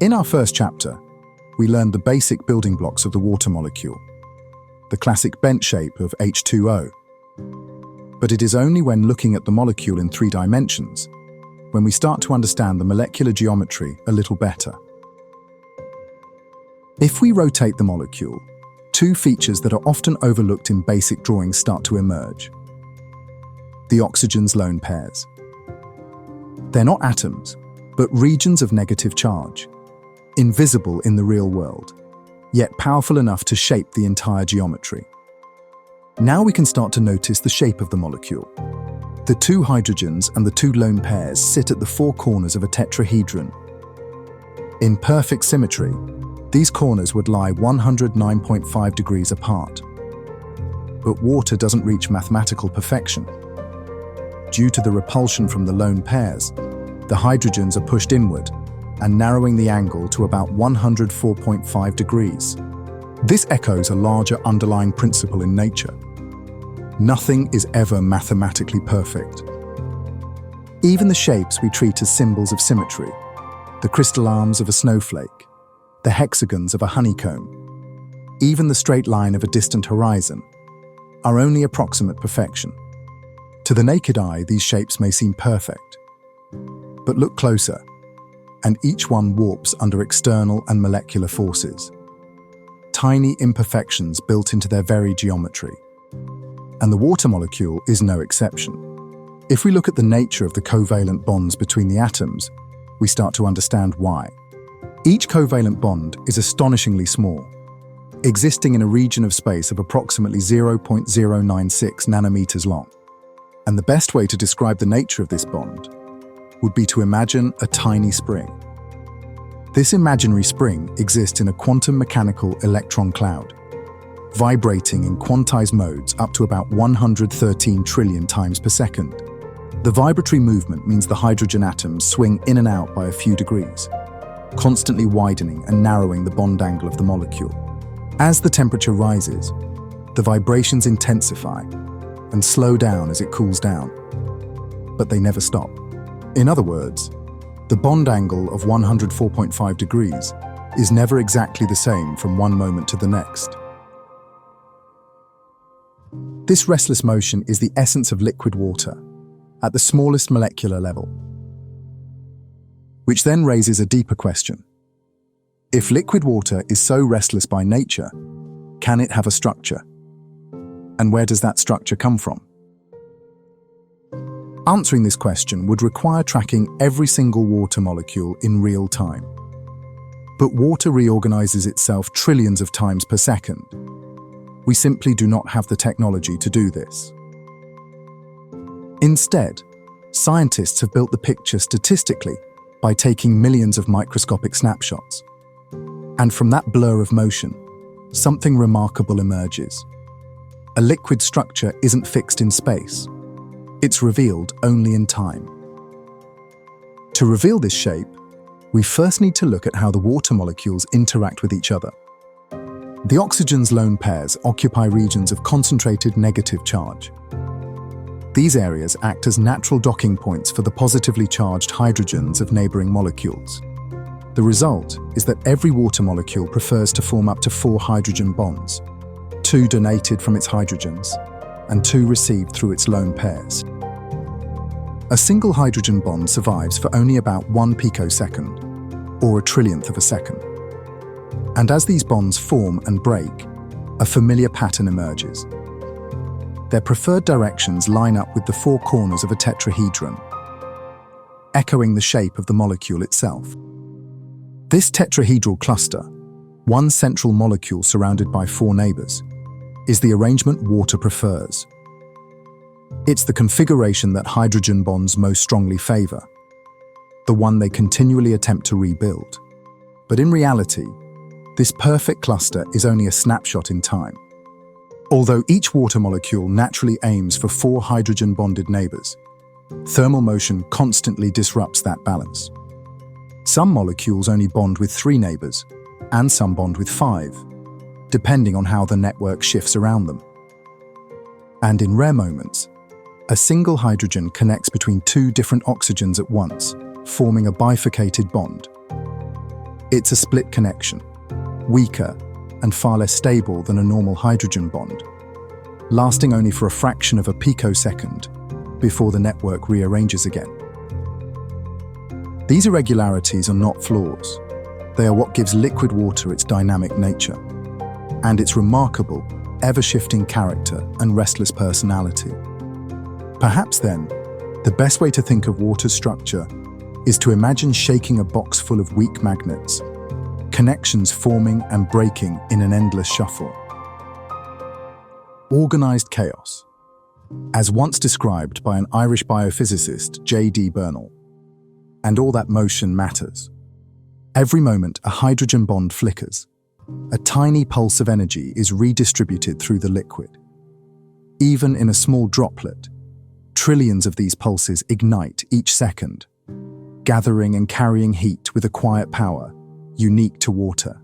In our first chapter, we learned the basic building blocks of the water molecule, the classic bent shape of H2O. But it is only when looking at the molecule in 3 dimensions when we start to understand the molecular geometry a little better. If we rotate the molecule, 2 features that are often overlooked in basic drawings start to emerge. The oxygen's lone pairs. They're not atoms, but regions of negative charge, invisible in the real world, yet powerful enough to shape the entire geometry. Now we can start to notice the shape of the molecule. The 2 hydrogens and the 2 lone pairs sit at the 4 corners of a tetrahedron. In perfect symmetry, these corners would lie 109.5 degrees apart. But water doesn't reach mathematical perfection. Due to the repulsion from the lone pairs, the hydrogens are pushed inward and narrowing the angle to about 104.5 degrees. This echoes a larger underlying principle in nature. Nothing is ever mathematically perfect. Even the shapes we treat as symbols of symmetry, the crystal arms of a snowflake, the hexagons of a honeycomb, even the straight line of a distant horizon, are only approximate perfection. To the naked eye, these shapes may seem perfect. But look closer, and each one warps under external and molecular forces. Tiny imperfections built into their very geometry. And the water molecule is no exception. If we look at the nature of the covalent bonds between the atoms, we start to understand why. Each covalent bond is astonishingly small, existing in a region of space of approximately 0.096 nanometers long. And the best way to describe the nature of this bond would be to imagine a tiny spring. This imaginary spring exists in a quantum mechanical electron cloud, vibrating in quantized modes up to about 113 trillion times per second. The vibratory movement means the hydrogen atoms swing in and out by a few degrees, constantly widening and narrowing the bond angle of the molecule. As the temperature rises, the vibrations intensify and slow down as it cools down, but they never stop. In other words, the bond angle of 104.5 degrees is never exactly the same from one moment to the next. This restless motion is the essence of liquid water at the smallest molecular level, which then raises a deeper question. If liquid water is so restless by nature, can it have a structure? And where does that structure come from? Answering this question would require tracking every single water molecule in real time. But water reorganizes itself trillions of times per second. We simply do not have the technology to do this. Instead, scientists have built the picture statistically by taking millions of microscopic snapshots. And from that blur of motion, something remarkable emerges. A liquid structure isn't fixed in space. It's revealed only in time. To reveal this shape, we first need to look at how the water molecules interact with each other. The oxygen's lone pairs occupy regions of concentrated negative charge. These areas act as natural docking points for the positively charged hydrogens of neighboring molecules. The result is that every water molecule prefers to form up to 4 hydrogen bonds, 2 donated from its hydrogens, and 2 received through its lone pairs. A single hydrogen bond survives for only about 1 picosecond, or a trillionth of a second. And as these bonds form and break, a familiar pattern emerges. Their preferred directions line up with the 4 corners of a tetrahedron, echoing the shape of the molecule itself. This tetrahedral cluster, one central molecule surrounded by 4 neighbors, is the arrangement water prefers. It's the configuration that hydrogen bonds most strongly favor, the one they continually attempt to rebuild. But in reality, this perfect cluster is only a snapshot in time. Although each water molecule naturally aims for 4 hydrogen-bonded neighbors, thermal motion constantly disrupts that balance. Some molecules only bond with 3 neighbors, and some bond with 5, depending on how the network shifts around them. And in rare moments, a single hydrogen connects between 2 different oxygens at once, forming a bifurcated bond. It's a split connection, weaker and far less stable than a normal hydrogen bond, lasting only for a fraction of a picosecond before the network rearranges again. These irregularities are not flaws. They are what gives liquid water its dynamic nature and its remarkable, ever-shifting character and restless personality. Perhaps then, the best way to think of water's structure is to imagine shaking a box full of weak magnets, connections forming and breaking in an endless shuffle. Organized chaos, as once described by an Irish biophysicist, J.D. Bernal. And all that motion matters. Every moment a hydrogen bond flickers, a tiny pulse of energy is redistributed through the liquid. Even in a small droplet, trillions of these pulses ignite each second, gathering and carrying heat with a quiet power unique to water.